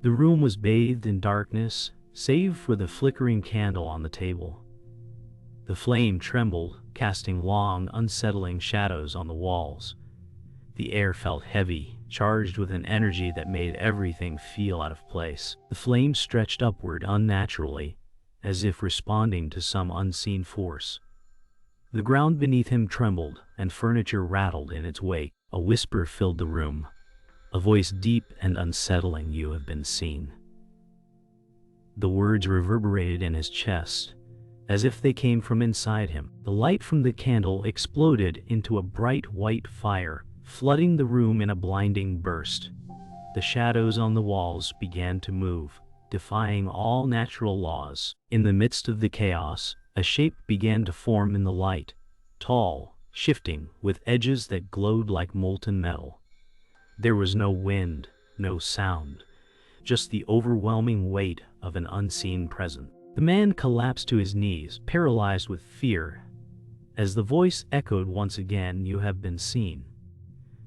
The room was bathed in darkness, save for the flickering candle on the table. The flame trembled, casting long, unsettling shadows on the walls. The air felt heavy, charged with an energy that made everything feel out of place. The flame stretched upward unnaturally, as if responding to some unseen force. The ground beneath him trembled, and furniture rattled in its wake. A whisper filled the room, a voice deep and unsettling. "You have been seen." The words reverberated in his chest, as if they came from inside him. The light from the candle exploded into a bright white fire, flooding the room in a blinding burst. The shadows on the walls began to move, defying all natural laws. In the midst of the chaos, a shape began to form in the light, tall, shifting, with edges that glowed like molten metal. There was no wind, no sound, just the overwhelming weight of an unseen presence. The man collapsed to his knees, paralyzed with fear, as the voice echoed once again, "You have been seen."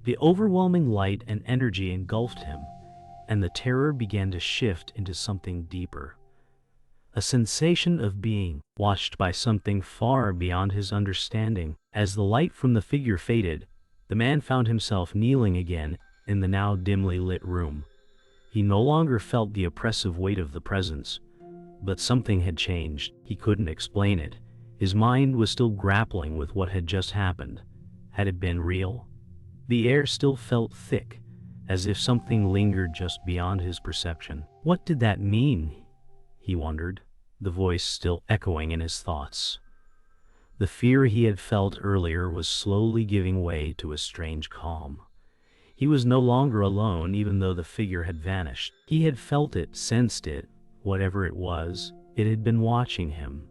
The overwhelming light and energy engulfed him, and the terror began to shift into something deeper. A sensation of being watched by something far beyond his understanding. As the light from the figure faded, the man found himself kneeling again in the now dimly lit room. He no longer felt the oppressive weight of the presence, but something had changed. He couldn't explain it. His mind was still grappling with what had just happened. Had it been real? The air still felt thick, as if something lingered just beyond his perception. What did that mean? He wondered, the voice still echoing in his thoughts. The fear he had felt earlier was slowly giving way to a strange calm. He was no longer alone, even though the figure had vanished. He had felt it, sensed it, whatever it was, it had been watching him.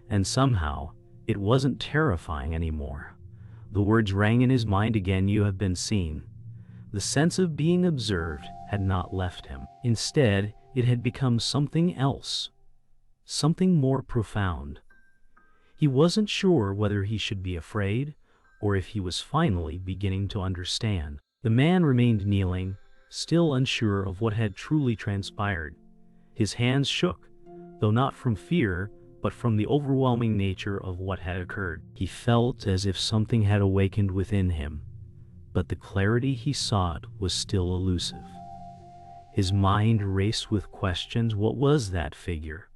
And somehow, it wasn't terrifying anymore. The words rang in his mind again, "You have been seen." The sense of being observed had not left him. Instead, it had become something else, something more profound. He wasn't sure whether he should be afraid, or if he was finally beginning to understand. The man remained kneeling, still unsure of what had truly transpired. His hands shook, though not from fear, but from the overwhelming nature of what had occurred. He felt as if something had awakened within him, but the clarity he sought was still elusive. His mind raced with questions. What was that figure?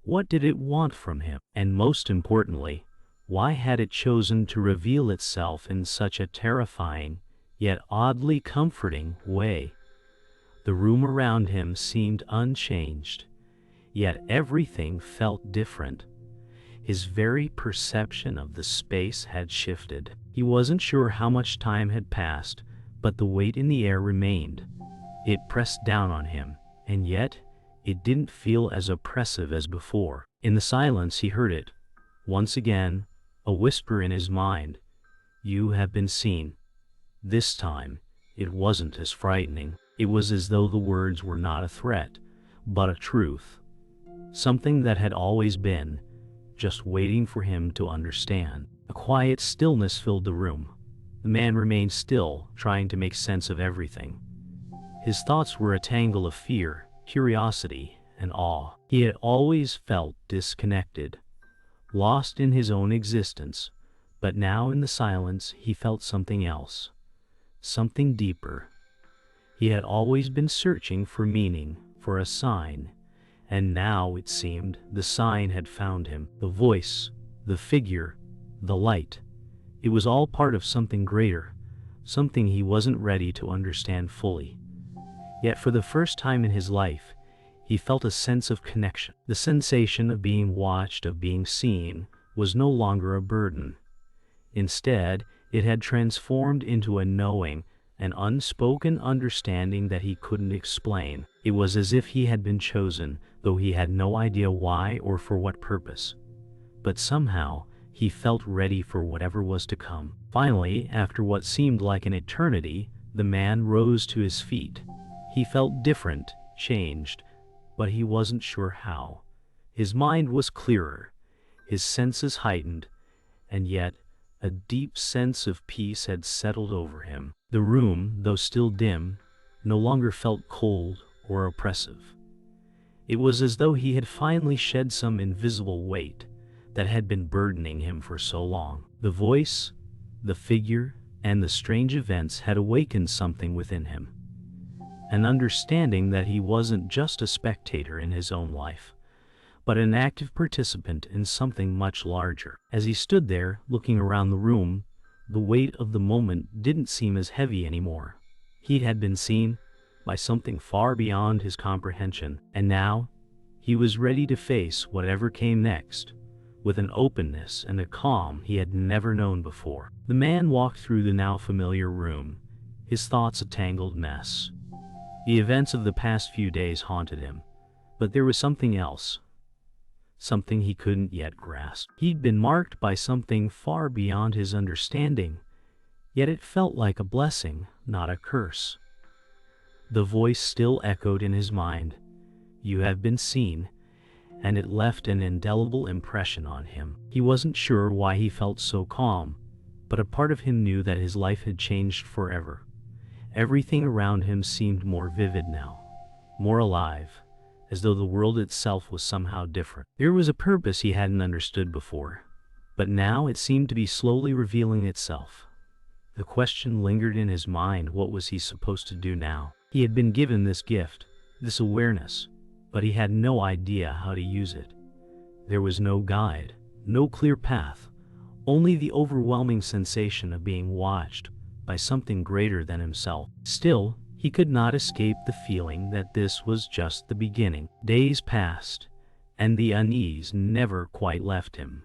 What did it want from him? And most importantly, why had it chosen to reveal itself in such a terrifying, yet oddly comforting way? The room around him seemed unchanged, yet everything felt different. His very perception of the space had shifted. He wasn't sure how much time had passed, but the weight in the air remained. It pressed down on him, and yet it didn't feel as oppressive as before. In the silence he heard it, once again, a whisper in his mind, "You have been seen." This time, it wasn't as frightening. It was as though the words were not a threat, but a truth. Something that had always been, just waiting for him to understand. A quiet stillness filled the room. The man remained still, trying to make sense of everything. His thoughts were a tangle of fear, curiosity, and awe. He had always felt disconnected, lost in his own existence, but now in the silence he felt something else, something deeper. He had always been searching for meaning, for a sign, and now, it seemed, the sign had found him. The voice, the figure, the light. It was all part of something greater, something he wasn't ready to understand fully. Yet for the first time in his life, he felt a sense of connection. The sensation of being watched, of being seen, was no longer a burden. Instead, it had transformed into a knowing, an unspoken understanding that he couldn't explain. It was as if he had been chosen, though he had no idea why or for what purpose. But somehow, he felt ready for whatever was to come. Finally, after what seemed like an eternity, the man rose to his feet. He felt different, changed, but he wasn't sure how. His mind was clearer, his senses heightened, and yet a deep sense of peace had settled over him. The room, though still dim, no longer felt cold or oppressive. It was as though he had finally shed some invisible weight that had been burdening him for so long. The voice, the figure, and the strange events had awakened something within him. An understanding that he wasn't just a spectator in his own life, but an active participant in something much larger. As he stood there, looking around the room, the weight of the moment didn't seem as heavy anymore. He had been seen by something far beyond his comprehension, and now he was ready to face whatever came next, with an openness and a calm he had never known before. The man walked through the now familiar room, his thoughts a tangled mess. The events of the past few days haunted him, but there was something else, something he couldn't yet grasp. He'd been marked by something far beyond his understanding, yet it felt like a blessing, not a curse. The voice still echoed in his mind, "You have been seen," and it left an indelible impression on him. He wasn't sure why he felt so calm, but a part of him knew that his life had changed forever. Everything around him seemed more vivid now, more alive, as though the world itself was somehow different. There was a purpose he hadn't understood before, but now it seemed to be slowly revealing itself. The question lingered in his mind: what was he supposed to do now? He had been given this gift, this awareness, but he had no idea how to use it. There was no guide, no clear path, only the overwhelming sensation of being watched by something greater than himself. Still, he could not escape the feeling that this was just the beginning. Days passed, and the unease never quite left him.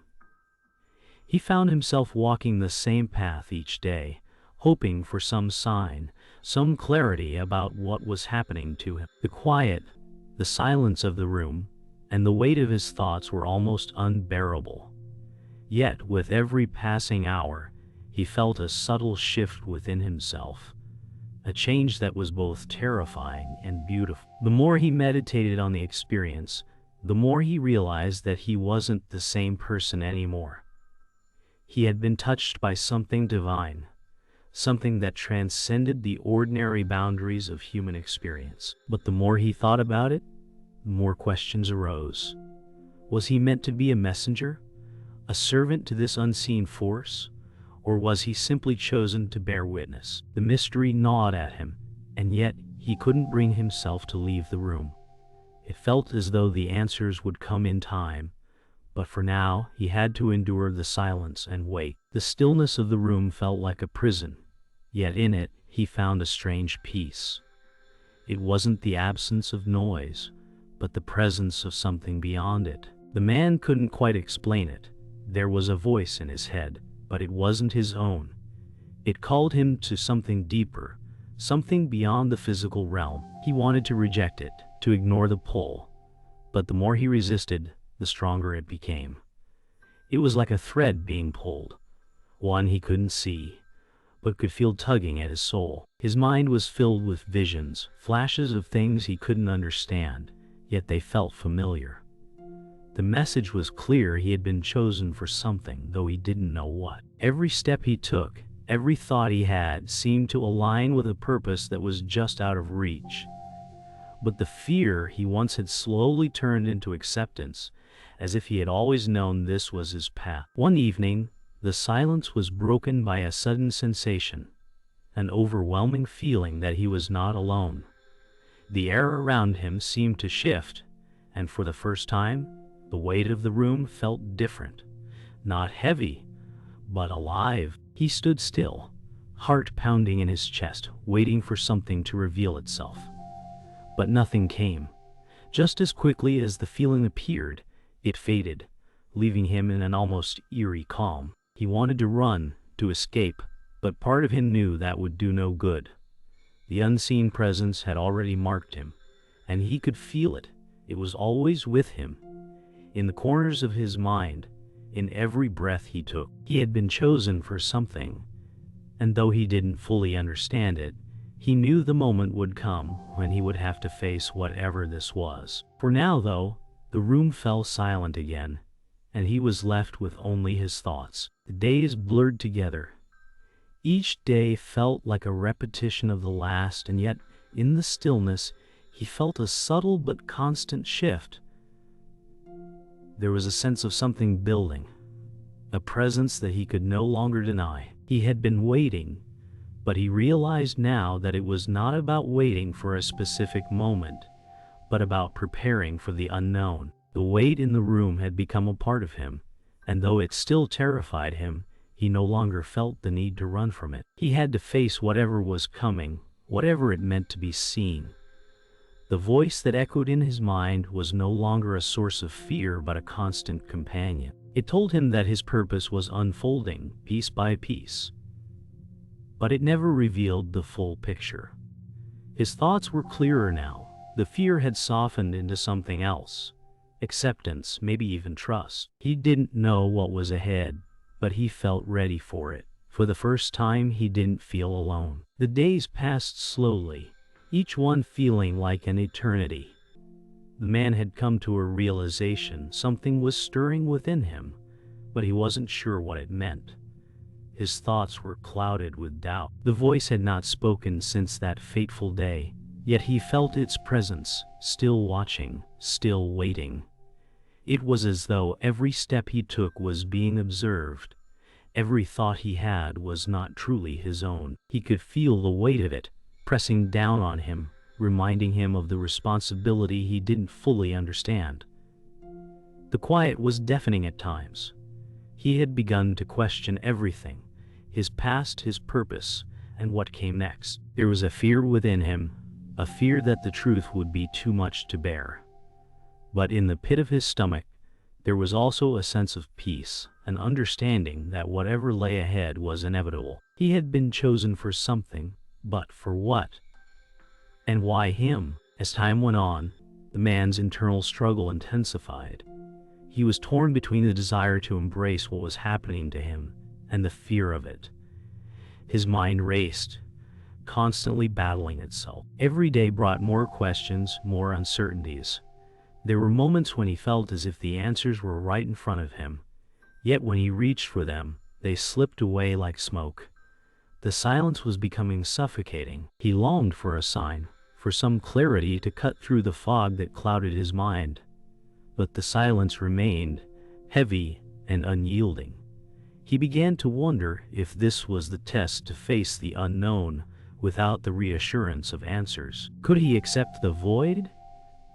He found himself walking the same path each day, hoping for some sign, some clarity about what was happening to him. The quiet, the silence of the room, and the weight of his thoughts were almost unbearable. Yet, with every passing hour, he felt a subtle shift within himself, a change that was both terrifying and beautiful. The more he meditated on the experience, the more he realized that he wasn't the same person anymore. He had been touched by something divine, something that transcended the ordinary boundaries of human experience. But the more he thought about it, the more questions arose. Was he meant to be a messenger, a servant to this unseen force, or was he simply chosen to bear witness? The mystery gnawed at him, and yet he couldn't bring himself to leave the room. It felt as though the answers would come in time, but for now he had to endure the silence and wait. The stillness of the room felt like a prison, yet in it he found a strange peace. It wasn't the absence of noise, but the presence of something beyond it. The man couldn't quite explain it. There was a voice in his head, but it wasn't his own. It called him to something deeper, something beyond the physical realm. He wanted to reject it, to ignore the pull, but the more he resisted, the stronger it became. It was like a thread being pulled, one he couldn't see, but could feel tugging at his soul. His mind was filled with visions, flashes of things he couldn't understand, yet they felt familiar. The message was clear: he had been chosen for something, though he didn't know what. Every step he took, every thought he had, seemed to align with a purpose that was just out of reach. But the fear he once had slowly turned into acceptance, as if he had always known this was his path. One evening, the silence was broken by a sudden sensation, an overwhelming feeling that he was not alone. The air around him seemed to shift, and for the first time, the weight of the room felt different. Not heavy, but alive. He stood still, heart pounding in his chest, waiting for something to reveal itself. But nothing came. Just as quickly as the feeling appeared, it faded, leaving him in an almost eerie calm. He wanted to run, to escape, but part of him knew that would do no good. The unseen presence had already marked him, and he could feel it. It was always with him, in the corners of his mind, in every breath he took. He had been chosen for something, and though he didn't fully understand it, he knew the moment would come when he would have to face whatever this was. For now, though, the room fell silent again, and he was left with only his thoughts. The days blurred together. Each day felt like a repetition of the last, and yet, in the stillness, he felt a subtle but constant shift. There was a sense of something building, a presence that he could no longer deny. He had been waiting, but he realized now that it was not about waiting for a specific moment, but about preparing for the unknown. The weight in the room had become a part of him, and though it still terrified him, he no longer felt the need to run from it. He had to face whatever was coming, whatever it meant to be seen. The voice that echoed in his mind was no longer a source of fear but a constant companion. It told him that his purpose was unfolding piece by piece, but it never revealed the full picture. His thoughts were clearer now. The fear had softened into something else. Acceptance, maybe even trust. He didn't know what was ahead, but he felt ready for it. For the first time, he didn't feel alone. The days passed slowly, each one feeling like an eternity. The man had come to a realization. Something was stirring within him, but he wasn't sure what it meant. His thoughts were clouded with doubt. The voice had not spoken since that fateful day, yet he felt its presence, still watching, still waiting. It was as though every step he took was being observed. Every thought he had was not truly his own. He could feel the weight of it, pressing down on him, reminding him of the responsibility he didn't fully understand. The quiet was deafening at times. He had begun to question everything, his past, his purpose, and what came next. There was a fear within him, a fear that the truth would be too much to bear. But in the pit of his stomach, there was also a sense of peace, an understanding that whatever lay ahead was inevitable. He had been chosen for something, but for what? And why him? As time went on, the man's internal struggle intensified. He was torn between the desire to embrace what was happening to him and the fear of it. His mind raced, constantly battling itself. Every day brought more questions, more uncertainties. There were moments when he felt as if the answers were right in front of him, yet when he reached for them, they slipped away like smoke. The silence was becoming suffocating. He longed for a sign, for some clarity to cut through the fog that clouded his mind. But the silence remained, heavy and unyielding. He began to wonder if this was the test to face the unknown without the reassurance of answers. Could he accept the void?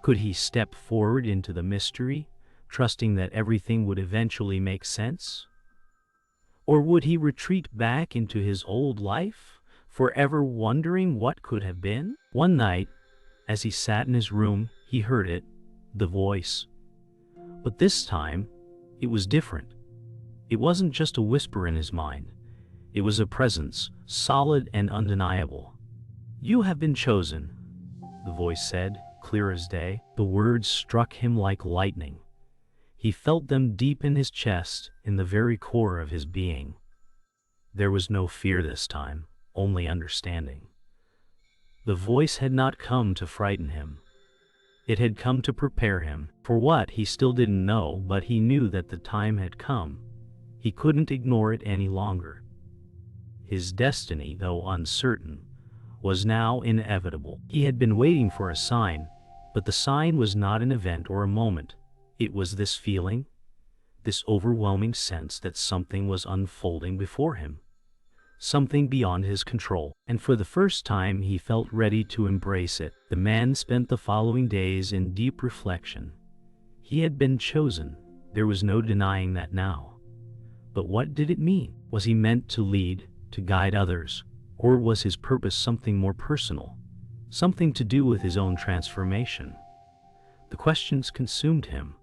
Could he step forward into the mystery, trusting that everything would eventually make sense? Or would he retreat back into his old life, forever wondering what could have been? One night, as he sat in his room, he heard it, the voice. But this time, it was different. It wasn't just a whisper in his mind. It was a presence, solid and undeniable. "You have been chosen," the voice said, clear as day. The words struck him like lightning. He felt them deep in his chest, in the very core of his being. There was no fear this time, only understanding. The voice had not come to frighten him. It had come to prepare him. For what, he still didn't know, but he knew that the time had come. He couldn't ignore it any longer. His destiny, though uncertain, was now inevitable. He had been waiting for a sign, but the sign was not an event or a moment. It was this feeling, this overwhelming sense that something was unfolding before him, something beyond his control. And for the first time, he felt ready to embrace it. The man spent the following days in deep reflection. He had been chosen. There was no denying that now. But what did it mean? Was he meant to lead, to guide others, or was his purpose something more personal, something to do with his own transformation? The questions consumed him,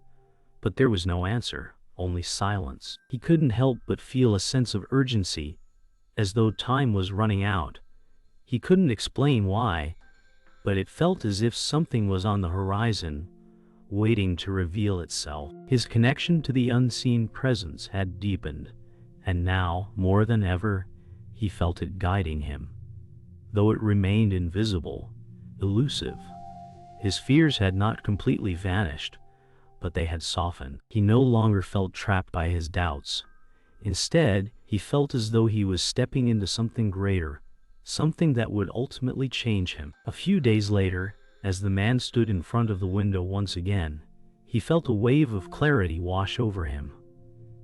but there was no answer, only silence. He couldn't help but feel a sense of urgency, as though time was running out. He couldn't explain why, but it felt as if something was on the horizon, waiting to reveal itself. His connection to the unseen presence had deepened, and now, more than ever, he felt it guiding him. Though it remained invisible, elusive, his fears had not completely vanished, but they had softened. He no longer felt trapped by his doubts. Instead, he felt as though he was stepping into something greater, something that would ultimately change him. A few days later, As the man stood in front of the window once again, he felt a wave of clarity wash over him.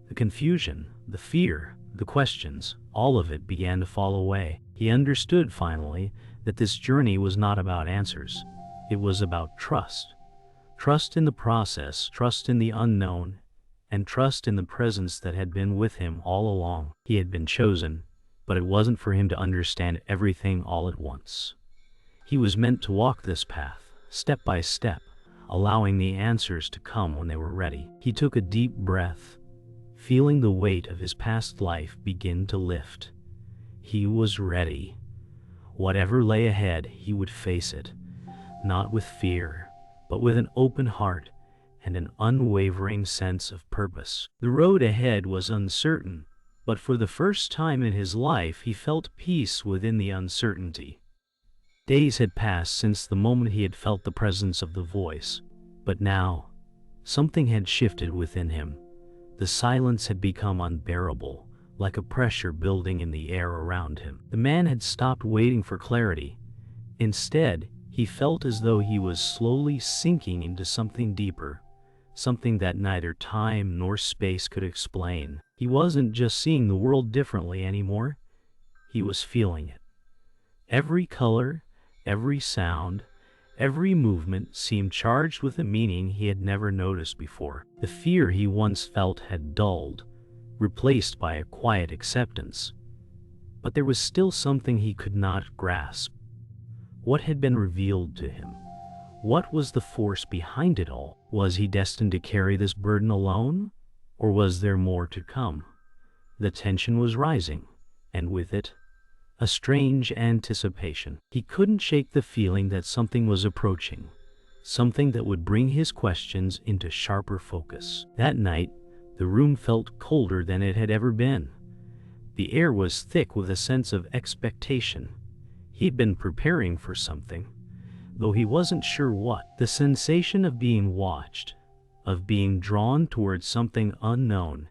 The confusion, the fear, the questions, all of it began to fall away. He understood finally that this journey was not about answers. It was about trust. Trust in the process, trust in the unknown, and trust in the presence that had been with him all along. He had been chosen, but it wasn't for him to understand everything all at once. He was meant to walk this path, step by step, allowing the answers to come when they were ready. He took a deep breath, feeling the weight of his past life begin to lift. He was ready. Whatever lay ahead, he would face it, not with fear, but with an open heart and an unwavering sense of purpose. The road ahead was uncertain, but for the first time in his life he felt peace within the uncertainty. Days had passed since the moment he had felt the presence of the voice, but now, something had shifted within him. The silence had become unbearable, like a pressure building in the air around him. The man had stopped waiting for clarity. Instead, he felt as though he was slowly sinking into something deeper, something that neither time nor space could explain. He wasn't just seeing the world differently anymore, he was feeling it. Every color, every sound, every movement seemed charged with a meaning he had never noticed before. The fear he once felt had dulled, replaced by a quiet acceptance. But there was still something he could not grasp. What had been revealed to him? What was the force behind it all? Was he destined to carry this burden alone? Or was there more to come? The tension was rising, and with it, a strange anticipation. He couldn't shake the feeling that something was approaching, something that would bring his questions into sharper focus. That night, the room felt colder than it had ever been. The air was thick with a sense of expectation. He'd been preparing for something, though he wasn't sure what. The sensation of being watched, of being drawn towards something unknown,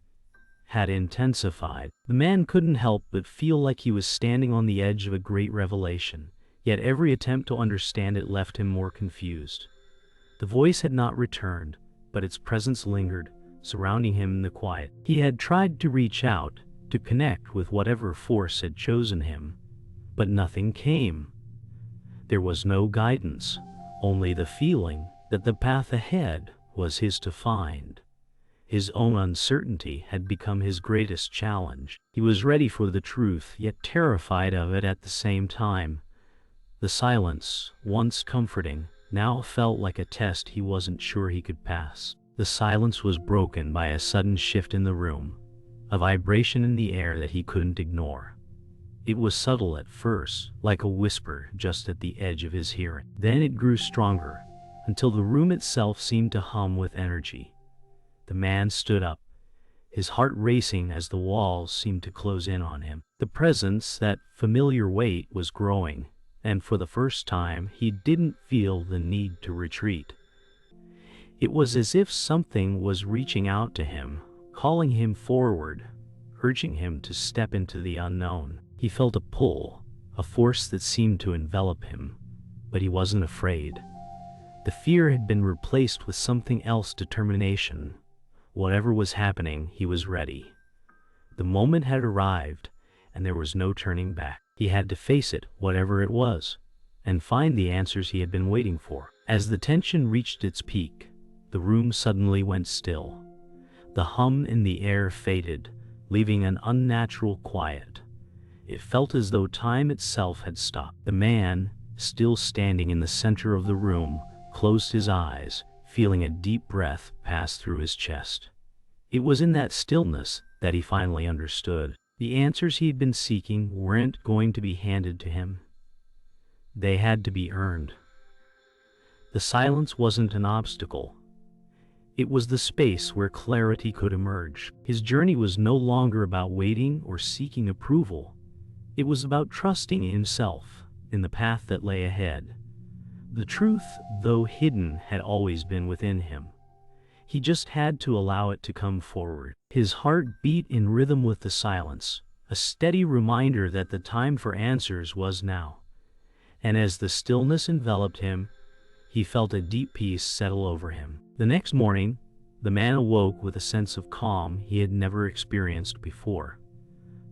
had intensified. The man couldn't help but feel like he was standing on the edge of a great revelation, yet every attempt to understand it left him more confused. The voice had not returned, but its presence lingered, surrounding him in the quiet. He had tried to reach out, to connect with whatever force had chosen him, but nothing came. There was no guidance, only the feeling that the path ahead was his to find. His own uncertainty had become his greatest challenge. He was ready for the truth, yet terrified of it at the same time. The silence, once comforting, now felt like a test he wasn't sure he could pass. The silence was broken by a sudden shift in the room, a vibration in the air that he couldn't ignore. It was subtle at first, like a whisper just at the edge of his hearing. Then it grew stronger, until the room itself seemed to hum with energy. The man stood up, his heart racing as the walls seemed to close in on him. The presence, that familiar weight, was growing, and for the first time he didn't feel the need to retreat. It was as if something was reaching out to him, calling him forward, urging him to step into the unknown. He felt a pull, a force that seemed to envelop him, but he wasn't afraid. The fear had been replaced with something else: determination. Whatever was happening, he was ready. The moment had arrived, and there was no turning back. He had to face it, whatever it was, and find the answers he had been waiting for. As the tension reached its peak, the room suddenly went still. The hum in the air faded, leaving an unnatural quiet. It felt as though time itself had stopped. The man, still standing in the center of the room, closed his eyes, feeling a deep breath pass through his chest. It was in that stillness that he finally understood. The answers he'd been seeking weren't going to be handed to him. They had to be earned. The silence wasn't an obstacle. It was the space where clarity could emerge. His journey was no longer about waiting or seeking approval. It was about trusting in himself, in the path that lay ahead. The truth, though hidden, had always been within him. He just had to allow it to come forward. His heart beat in rhythm with the silence, a steady reminder that the time for answers was now. And as the stillness enveloped him, he felt a deep peace settle over him. The next morning, the man awoke with a sense of calm he had never experienced before.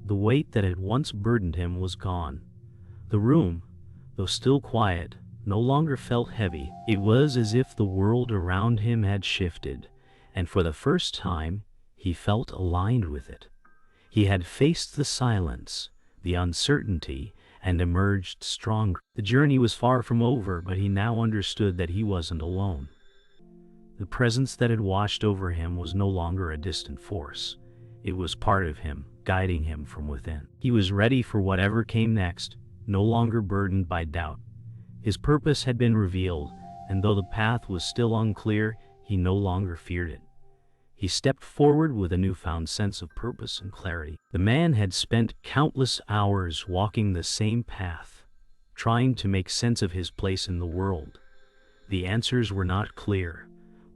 The weight that had once burdened him was gone. The room, though still quiet, no longer felt heavy. It was as if the world around him had shifted, and for the first time, he felt aligned with it. He had faced the silence, the uncertainty, and emerged stronger. The journey was far from over, but he now understood that he wasn't alone. The presence that had washed over him was no longer a distant force. It was part of him, guiding him from within. He was ready for whatever came next, no longer burdened by doubt. His purpose had been revealed, and though the path was still unclear, he no longer feared it. He stepped forward with a newfound sense of purpose and clarity. The man had spent countless hours walking the same path, trying to make sense of his place in the world. The answers were not clear,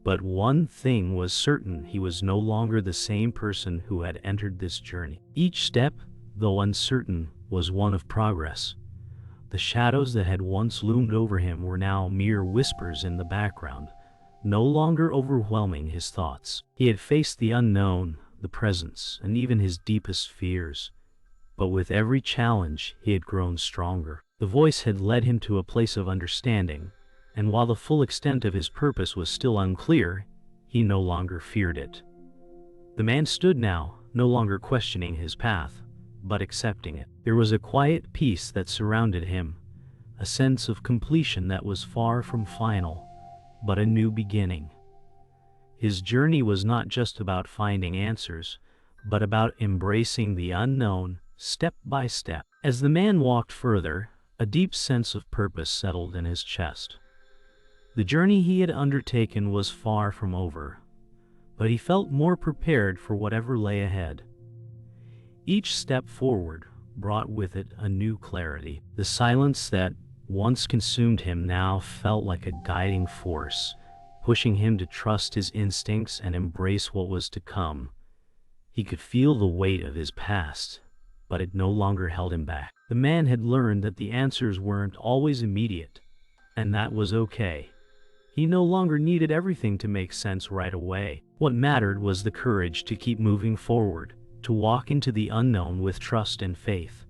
but one thing was certain: he was no longer the same person who had entered this journey. Each step, though uncertain, was one of progress. The shadows that had once loomed over him were now mere whispers in the background, no longer overwhelming his thoughts. He had faced the unknown, the presence, and even his deepest fears. But with every challenge, he had grown stronger. The voice had led him to a place of understanding, and while the full extent of his purpose was still unclear, he no longer feared it. The man stood now, no longer questioning his path, but accepting it. There was a quiet peace that surrounded him, a sense of completion that was far from final, but a new beginning. His journey was not just about finding answers, but about embracing the unknown step by step. As the man walked further, a deep sense of purpose settled in his chest. The journey he had undertaken was far from over, but he felt more prepared for whatever lay ahead. Each step forward brought with it a new clarity. The silence that once consumed him now felt like a guiding force, pushing him to trust his instincts and embrace what was to come. He could feel the weight of his past, but it no longer held him back. The man had learned that the answers weren't always immediate, and that was okay. He no longer needed everything to make sense right away. What mattered was the courage to keep moving forward, to walk into the unknown with trust and faith.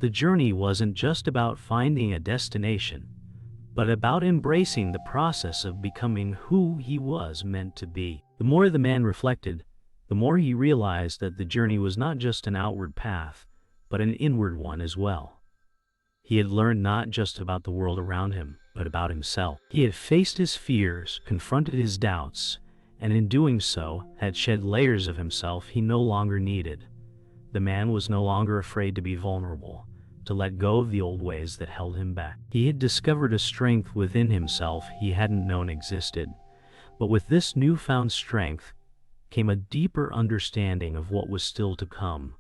The journey wasn't just about finding a destination, but about embracing the process of becoming who he was meant to be. The more the man reflected, the more he realized that the journey was not just an outward path, but an inward one as well. He had learned not just about the world around him, but about himself. He had faced his fears, confronted his doubts, and in doing so, had shed layers of himself he no longer needed. The man was no longer afraid to be vulnerable, to let go of the old ways that held him back. He had discovered a strength within himself he hadn't known existed, but with this newfound strength came a deeper understanding of what was still to come.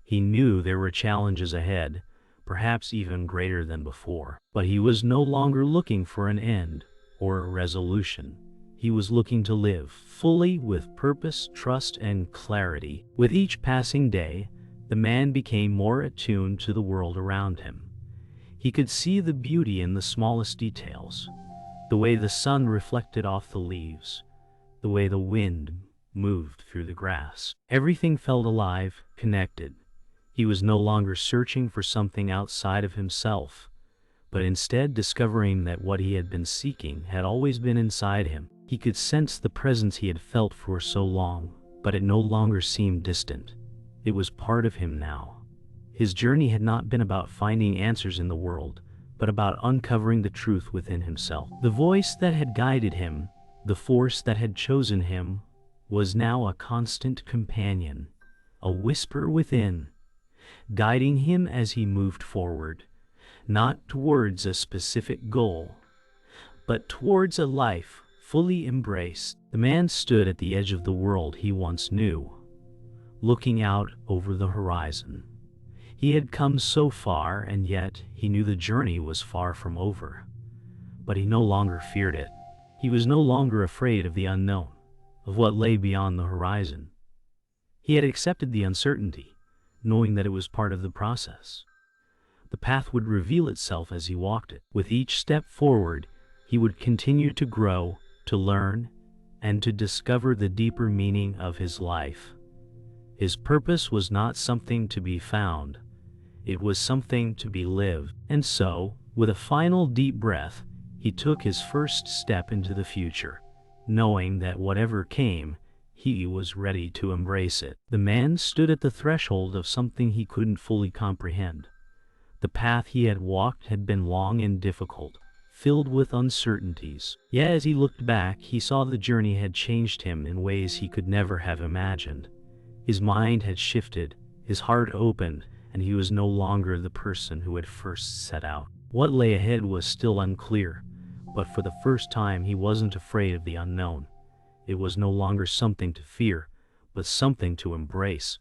He knew there were challenges ahead, perhaps even greater than before, but he was no longer looking for an end or a resolution. He was looking to live fully with purpose, trust, and clarity. With each passing day, the man became more attuned to the world around him. He could see the beauty in the smallest details, the way the sun reflected off the leaves, the way the wind moved through the grass. Everything felt alive, connected. He was no longer searching for something outside of himself, but instead discovering that what he had been seeking had always been inside him. He could sense the presence he had felt for so long, but it no longer seemed distant. It was part of him now. His journey had not been about finding answers in the world, but about uncovering the truth within himself. The voice that had guided him, the force that had chosen him, was now a constant companion, a whisper within, guiding him as he moved forward, not towards a specific goal, but towards a life fully embraced. The man stood at the edge of the world he once knew, looking out over the horizon. He had come so far, and yet he knew the journey was far from over. But he no longer feared it. He was no longer afraid of the unknown, of what lay beyond the horizon. He had accepted the uncertainty, knowing that it was part of the process. The path would reveal itself as he walked it. With each step forward, He would continue to grow, to learn, and to discover the deeper meaning of his life. His purpose was not something to be found. It was something to be lived. And so, with a final deep breath, he took his first step into the future, knowing that whatever came, he was ready to embrace it. The man stood at the threshold of something he couldn't fully comprehend. The path he had walked had been long and difficult, filled with uncertainties. Yet as he looked back, he saw the journey had changed him in ways he could never have imagined. His mind had shifted, his heart opened, and he was no longer the person who had first set out. What lay ahead was still unclear, but for the first time he wasn't afraid of the unknown. It was no longer something to fear, but something to embrace.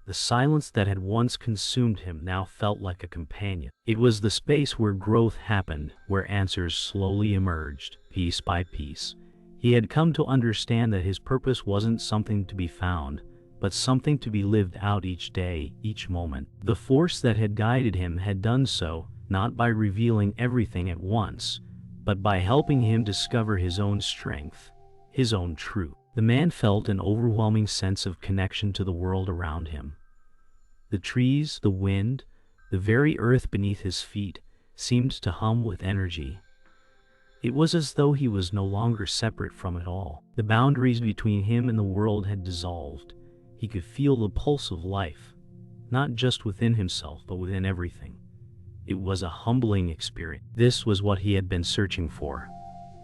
The silence that had once consumed him now felt like a companion. It was the space where growth happened, where answers slowly emerged, piece by piece. He had come to understand that his purpose wasn't something to be found, but something to be lived out each day, each moment. The force that had guided him had done so, not by revealing everything at once, but by helping him discover his own strength, his own truth. The man felt an overwhelming sense of connection to the world around him. The trees, the wind, the very earth beneath his feet seemed to hum with energy. It was as though he was no longer separate from it all. The boundaries between him and the world had dissolved. He could feel the pulse of life, not just within himself, but within everything. It was a humbling experience. This was what he had been searching for.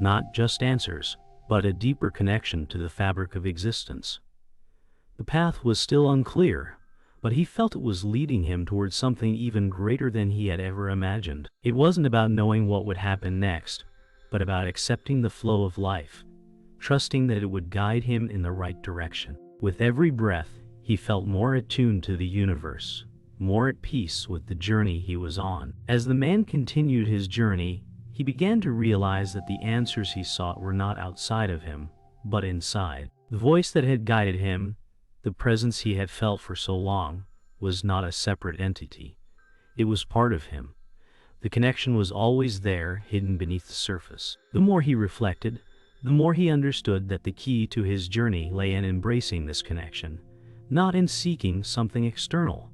Not just answers, but a deeper connection to the fabric of existence. The path was still unclear, but he felt it was leading him towards something even greater than he had ever imagined. It wasn't about knowing what would happen next, but about accepting the flow of life, trusting that it would guide him in the right direction. With every breath, he felt more attuned to the universe, more at peace with the journey he was on. As the man continued his journey, he began to realize that the answers he sought were not outside of him, but inside. The voice that had guided him, the presence he had felt for so long, was not a separate entity. It was part of him. The connection was always there, hidden beneath the surface. The more he reflected, the more he understood that the key to his journey lay in embracing this connection, not in seeking something external.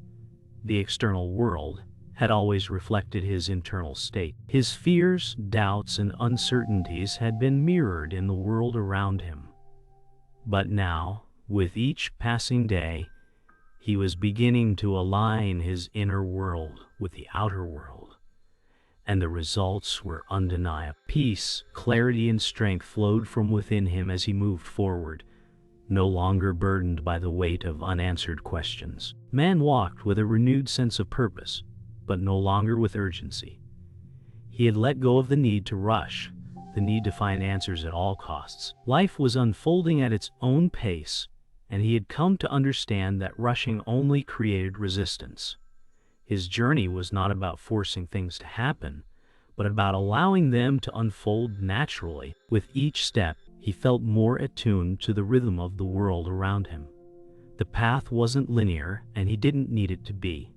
The external world had always reflected his internal state. His fears, doubts, and uncertainties had been mirrored in the world around him. But now, with each passing day, he was beginning to align his inner world with the outer world, and the results were undeniable. Peace, clarity, and strength flowed from within him as he moved forward, no longer burdened by the weight of unanswered questions. Man walked with a renewed sense of purpose, but no longer with urgency. He had let go of the need to rush, the need to find answers at all costs. Life was unfolding at its own pace, and he had come to understand that rushing only created resistance. His journey was not about forcing things to happen, but about allowing them to unfold naturally. With each step, he felt more attuned to the rhythm of the world around him. The path wasn't linear, and he didn't need it to be.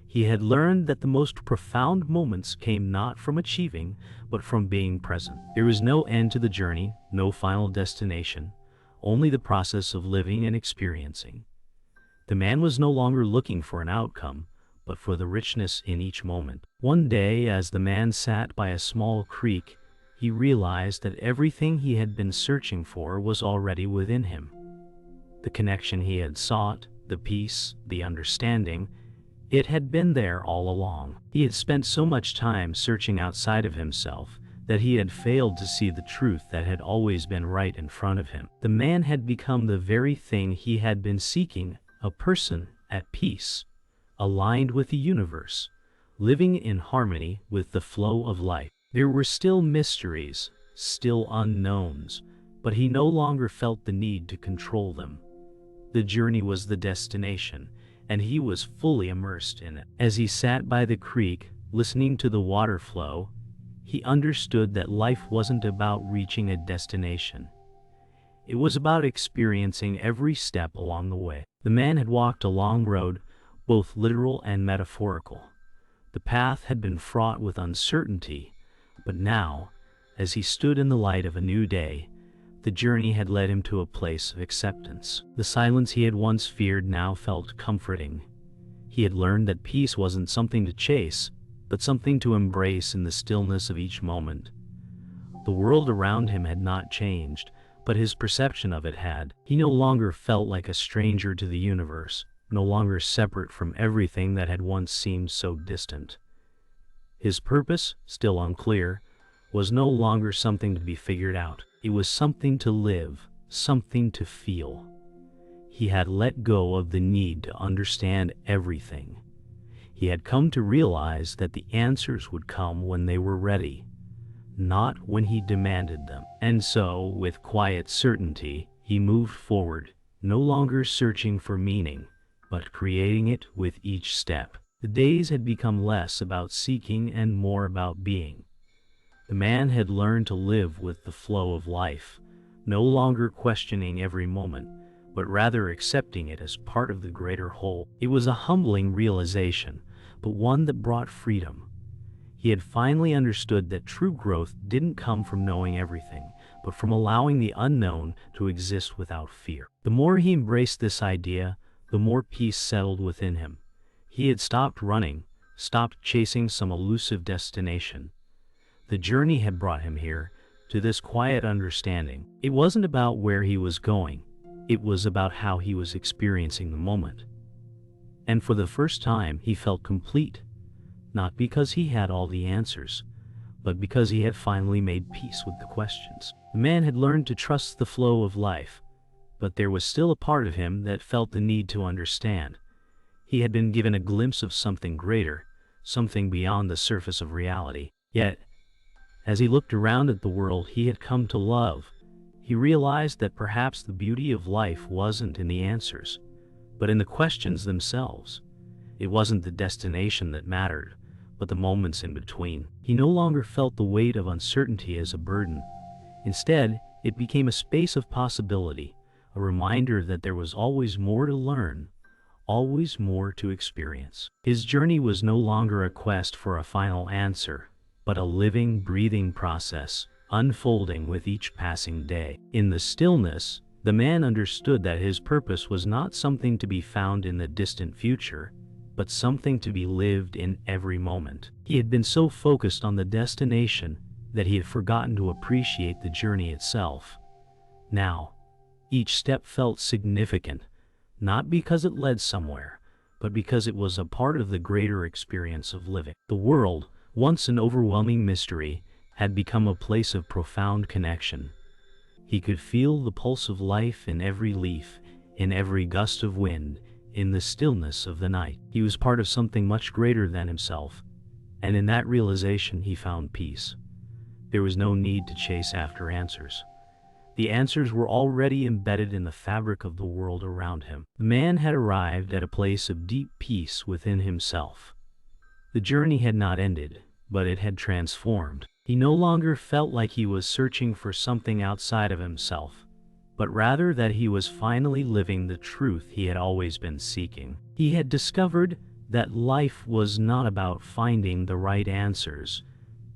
He had learned that the most profound moments came not from achieving, but from being present. There was no end to the journey, no final destination, only the process of living and experiencing. The man was no longer looking for an outcome, but for the richness in each moment. One day, as the man sat by a small creek, he realized that everything he had been searching for was already within him. The connection he had sought, the peace, the understanding, it had been there all along. He had spent so much time searching outside of himself that he had failed to see the truth that had always been right in front of him. The man had become the very thing he had been seeking, a person at peace, aligned with the universe, living in harmony with the flow of life. There were still mysteries, still unknowns, but he no longer felt the need to control them. The journey was the destination, and he was fully immersed in it. As he sat by the creek, listening to the water flow, he understood that life wasn't about reaching a destination. It was about experiencing every step along the way. The man had walked a long road, both literal and metaphorical. The path had been fraught with uncertainty, but now, As he stood in the light of a new day, the journey had led him to a place of acceptance. The silence he had once feared now felt comforting. He had learned that peace wasn't something to chase, but something to embrace in the stillness of each moment. The world around him had not changed, but his perception of it had. He no longer felt like a stranger to the universe, no longer separate from everything that had once seemed so distant. His purpose, still unclear, was no longer something to be figured out. It was something to live, something to feel. He had let go of the need to understand everything. He had come to realize that the answers would come when they were ready, not when he demanded them. And so, with quiet certainty, he moved forward, no longer searching for meaning, but creating it with each step. The days had become less about seeking and more about being. The man had learned to live with the flow of life, no longer questioning every moment, but rather accepting it as part of the greater whole. It was a humbling realization, but one that brought freedom. He had finally understood that true growth didn't come from knowing everything, but from allowing the unknown to exist without fear. The more he embraced this idea, the more peace settled within him. He had stopped running, stopped chasing some elusive destination. The journey had brought him here, to this quiet understanding. It wasn't about where he was going, it was about how he was experiencing the moment. And for the first time, he felt complete, not because he had all the answers, but because he had finally made peace with the questions. The man had learned to trust the flow of life, but there was still a part of him that felt the need to understand. He had been given a glimpse of something greater, something beyond the surface of reality. Yet, as he looked around at the world he had come to love, he realized that perhaps the beauty of life wasn't in the answers, but in the questions themselves. It wasn't the destination that mattered, but the moments in between. He no longer felt the weight of uncertainty as a burden. Instead, it became a space of possibility, a reminder that there was always more to learn, always more to experience. His journey was no longer a quest for a final answer, but a living, breathing process, unfolding with each passing day. In the stillness, the man understood that his purpose was not something to be found in the distant future, but something to be lived in every moment. He had been so focused on the destination that he had forgotten to appreciate the journey itself. Now, each step felt significant, not because it led somewhere, but because it was a part of the greater experience of living. The world, once an overwhelming mystery, had become a place of profound connection. He could feel the pulse of life in every leaf, in every gust of wind, in the stillness of the night. He was part of something much greater than himself, and in that realization he found peace. There was no need to chase after answers. The answers were already embedded in the fabric of the world around him. The man had arrived at a place of deep peace within himself. The journey had not ended, but it had transformed. He no longer felt like he was searching for something outside of himself, but rather that he was finally living the truth he had always been seeking. He had discovered that life was not about finding the right answers,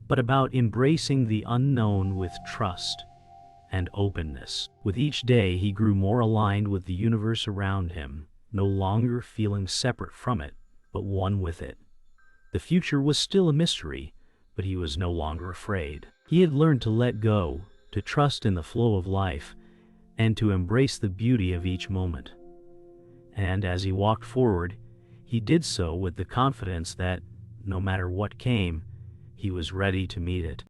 but about embracing the unknown with trust and openness. With each day, he grew more aligned with the universe around him, no longer feeling separate from it, but one with it. The future was still a mystery, but he was no longer afraid. He had learned to let go, to trust in the flow of life, and to embrace the beauty of each moment. And as he walked forward, he did so with the confidence that, no matter what came, he was ready to meet it.